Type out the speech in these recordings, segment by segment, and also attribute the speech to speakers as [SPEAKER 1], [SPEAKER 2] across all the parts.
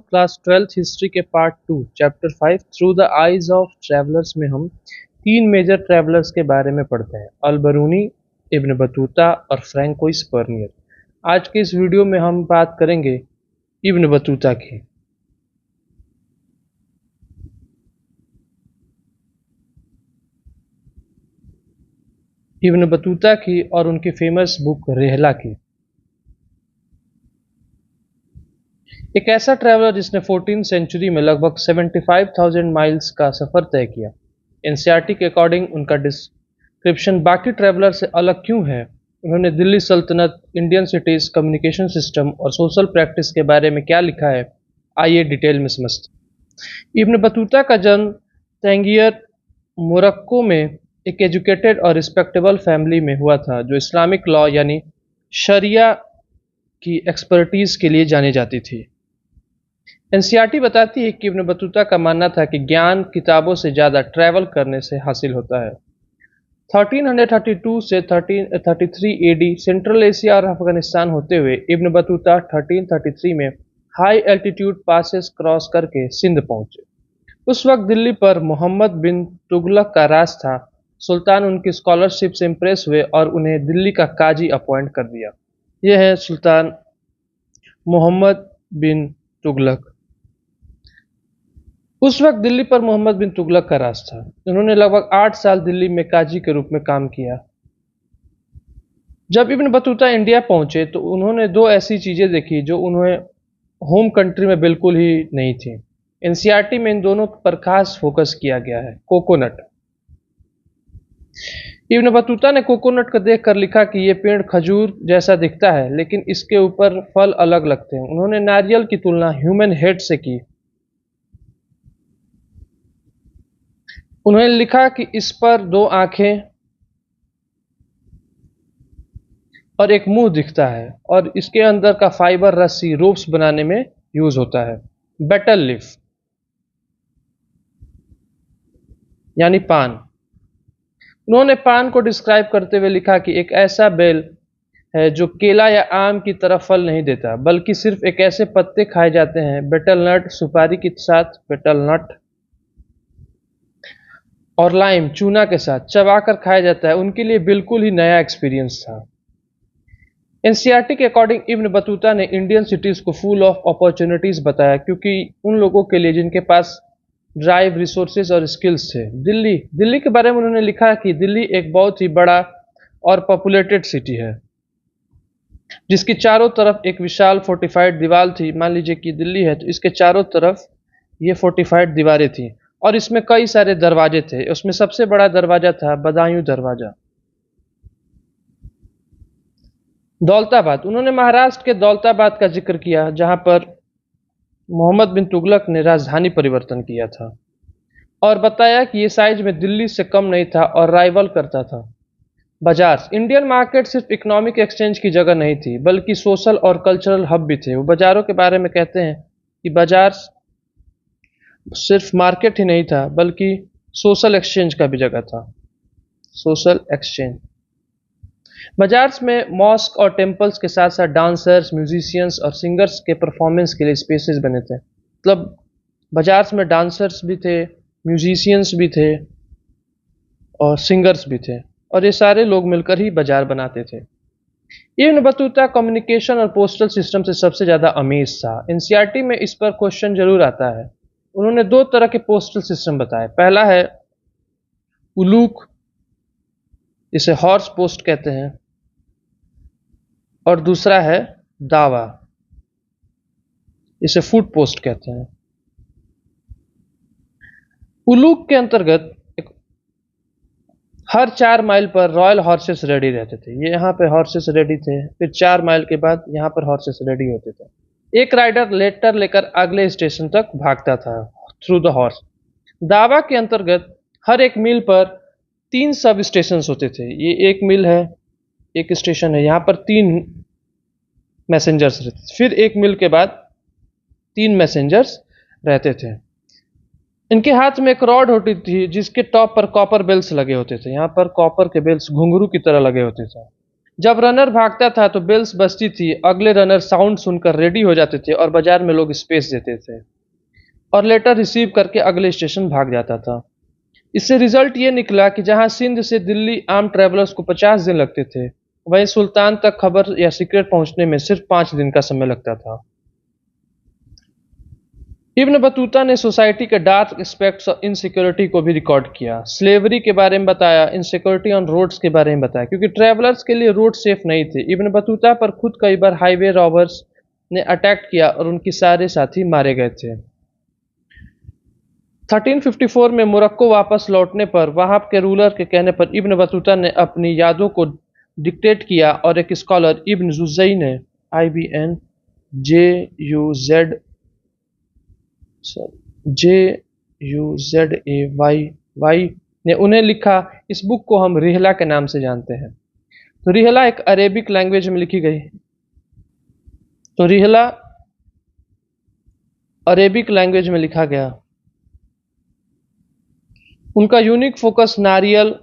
[SPEAKER 1] Class 12th history के part 2 chapter 5 through the eyes of travellers में हम तीन मेजर ट्रैवलर्स के बारे में पढ़ते हैं, अल बरूनी, इब्न बतूता और फ्रैंकोइस बर्नियर। आज के इस वीडियो में हम बात करेंगे इब्न बतूता की। इब्न बतूता की और उनकी फेमस बुक रेहला की। एक ऐसा ट्रैवलर जिसने 14th सेंचुरी में लगभग 75,000 माइल्स का सफ़र तय किया। एनसीईआरटी के अकॉर्डिंग उनका डिस्क्रिप्शन बाकी ट्रैवलर से अलग क्यों है? उन्होंने दिल्ली सल्तनत, इंडियन सिटीज, कम्युनिकेशन सिस्टम और सोशल प्रैक्टिस के बारे में क्या लिखा है, आइए डिटेल में समझते हैं। इब्न बतूता का जन्म तंगियर, मोरक्को में एक एजुकेटेड और रिस्पेक्टेबल फैमिली में हुआ था, जो इस्लामिक लॉ यानी शरिया की एक्सपर्टीज़ के लिए जानी जाती थी। एनसीईआरटी बताती है कि इब्न बतूता का मानना था कि ज्ञान किताबों से ज़्यादा ट्रैवल करने से हासिल होता है। 1332 से 1333 एडी सेंट्रल एशिया और अफगानिस्तान होते हुए इब्न बतूता 1333 में हाई एल्टीट्यूड पासेस क्रॉस करके सिंध पहुंचे। उस वक्त दिल्ली पर मोहम्मद बिन तुगलक का राज था। सुल्तान उनकी स्कॉलरशिप से इम्प्रेस हुए और उन्हें दिल्ली का काजी अपॉइंट कर दिया। यह है सुल्तान मोहम्मद बिन तुगलक। उस वक्त दिल्ली पर मोहम्मद बिन तुगलक का राज था। उन्होंने लगभग 8 साल दिल्ली में काजी के रूप में काम किया। जब इब्न बतूता इंडिया पहुंचे तो उन्होंने दो ऐसी चीजें देखी जो उन्हें होम कंट्री में बिल्कुल ही नहीं थी। एनसीईआरटी में इन दोनों पर खास फोकस किया गया है। कोकोनट। इब्न बतूता ने कोकोनट को देखकर लिखा कि यह पेड़ खजूर जैसा दिखता है, लेकिन इसके ऊपर फल अलग लगते हैं। उन्होंने नारियल की तुलना ह्यूमन हेड से की। उन्होंने लिखा कि इस पर 2 आंखें और एक मुंह दिखता है और इसके अंदर का फाइबर रस्सी रोप्स बनाने में यूज होता है। बेटल लीफ यानी पान। उन्होंने पान को डिस्क्राइब करते हुए लिखा कि एक ऐसा बेल है जो केला या आम की तरह फल नहीं देता, बल्कि सिर्फ एक ऐसे पत्ते खाए जाते हैं। बेटल नट सुपारी के साथ, बेटल नट और लाइम चूना के साथ चबाकर खाया जाता है। उनके लिए बिल्कुल ही नया एक्सपीरियंस था। एनसीईआरटी के अकॉर्डिंग इब्न बतूता ने इंडियन सिटीज को फुल ऑफ अपॉर्चुनिटीज बताया, क्योंकि उन लोगों के लिए जिनके पास ड्राइव, रिसोर्सेज और स्किल्स थे। दिल्ली के बारे में उन्होंने लिखा कि दिल्ली एक बहुत ही बड़ा और पॉपुलेटेड सिटी है, जिसकी चारों तरफ एक विशाल फोर्टिफाइड दीवार थी। मान लीजिए कि दिल्ली है तो इसके चारों तरफ ये फोर्टिफाइड दीवारें थी और इसमें कई सारे दरवाजे थे। उसमें सबसे बड़ा दरवाजा था बदायूं दरवाजा। दौलताबाद। उन्होंने महाराष्ट्र के दौलताबाद का जिक्र किया, जहां पर मोहम्मद बिन तुगलक ने राजधानी परिवर्तन किया था, और बताया कि यह साइज में दिल्ली से कम नहीं था और राइवल करता था। बाजार। इंडियन मार्केट सिर्फ इकोनॉमिक एक्सचेंज की जगह नहीं थी, बल्कि सोशल और कल्चरल हब भी थे। वो बाजारों के बारे में कहते हैं कि बाजार सिर्फ मार्केट ही नहीं था, बल्कि सोशल एक्सचेंज का भी जगह था। Social exchange. बाजार्स में मॉस्क और टेम्पल्स के साथ साथ डांसर्स, म्यूजिशियंस और सिंगर्स के परफॉर्मेंस के लिए स्पेसेस बने थे। मतलब बाजार्स में डांसर्स भी थे, म्यूजिशियंस भी थे और सिंगर्स भी थे, और ये सारे लोग मिलकर ही बाजार बनाते थे। इब्न बतूता कम्युनिकेशन और पोस्टल सिस्टम से सबसे ज़्यादा अमेज था। एनसीईआरटी में इस पर क्वेश्चन जरूर आता है। उन्होंने 2 तरह के पोस्टल सिस्टम बताए। पहला है उलूक, इसे हॉर्स पोस्ट कहते हैं, और दूसरा है दावा, इसे फुट पोस्ट कहते हैं। उलूक के अंतर्गत हर 4 माइल पर रॉयल हॉर्सेस रेडी रहते थे। ये यहाँ पे हॉर्सेस रेडी थे, फिर 4 माइल के बाद यहाँ पर हॉर्सेस रेडी होते थे। एक राइडर लेटर लेकर अगले स्टेशन तक भागता था थ्रू द हॉर्स। दावा के अंतर्गत हर एक मील पर 3 सब स्टेशन होते थे। ये एक मील है, एक स्टेशन है, यहाँ पर 3 मैसेंजर्स रहते थे। फिर एक मील के बाद 3 मैसेंजर्स रहते थे। इनके हाथ में एक रॉड होती थी जिसके टॉप पर कॉपर बेल्स लगे होते थे। यहाँ पर कॉपर के बेल्स घुंघरू की तरह लगे होते थे। जब रनर भागता था तो बेल्स बजती थी, अगले रनर साउंड सुनकर रेडी हो जाते थे और बाजार में लोग स्पेस देते थे और लेटर रिसीव करके अगले स्टेशन भाग जाता था। इससे रिजल्ट ये निकला कि जहां सिंध से दिल्ली आम ट्रैवलर्स को 50 दिन लगते थे, वहीं सुल्तान तक खबर या सीक्रेट पहुंचने में सिर्फ 5 दिन का समय लगता था। इब्न बतूता ने सोसाइटी के डार्क एस्पेक्ट्स और इनसिक्योरिटी को भी रिकॉर्ड किया। स्लेवरी के बारे में बताया, इनसिक्योरिटी ऑन रोड्स के बारे में बताया, क्योंकि ट्रैवलर्स के लिए रोड सेफ नहीं थे। इब्न बतूता पर खुद कई बार हाईवे रॉबर्स ने अटैक किया और उनके सारे साथी मारे गए थे। 1354 में मोरक्को वापस लौटने पर वहां के रूलर के कहने पर इब्न बतूता ने अपनी यादों को डिक्टेट किया और एक स्कॉलर इब्न जुज़ई ने JUZAY ने उन्हें लिखा। इस बुक को हम रिहला के नाम से जानते हैं। तो रिहला एक अरेबिक लैंग्वेज में लिखी गई। तो रिहला अरेबिक लैंग्वेज में लिखा गया। उनका यूनिक फोकस नारियल,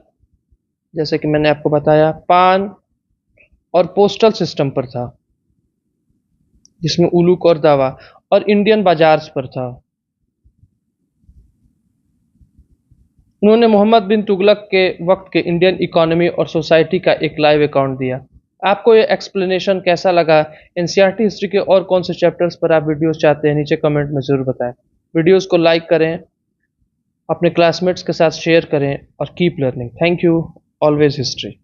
[SPEAKER 1] जैसे कि मैंने आपको बताया, पान और पोस्टल सिस्टम पर था, जिसमें उलूक और दावा, और इंडियन बाजार्स पर था। उन्होंने मोहम्मद बिन तुगलक के वक्त के इंडियन इकोनॉमी और सोसाइटी का एक लाइव अकाउंट दिया। आपको ये एक्सप्लेनेशन कैसा लगा? एनसीईआरटी हिस्ट्री के और कौन से चैप्टर्स पर आप वीडियोस चाहते हैं, नीचे कमेंट में ज़रूर बताएं। वीडियोस को लाइक करें, अपने क्लासमेट्स के साथ शेयर करें और keep learning. Thank you. Always history.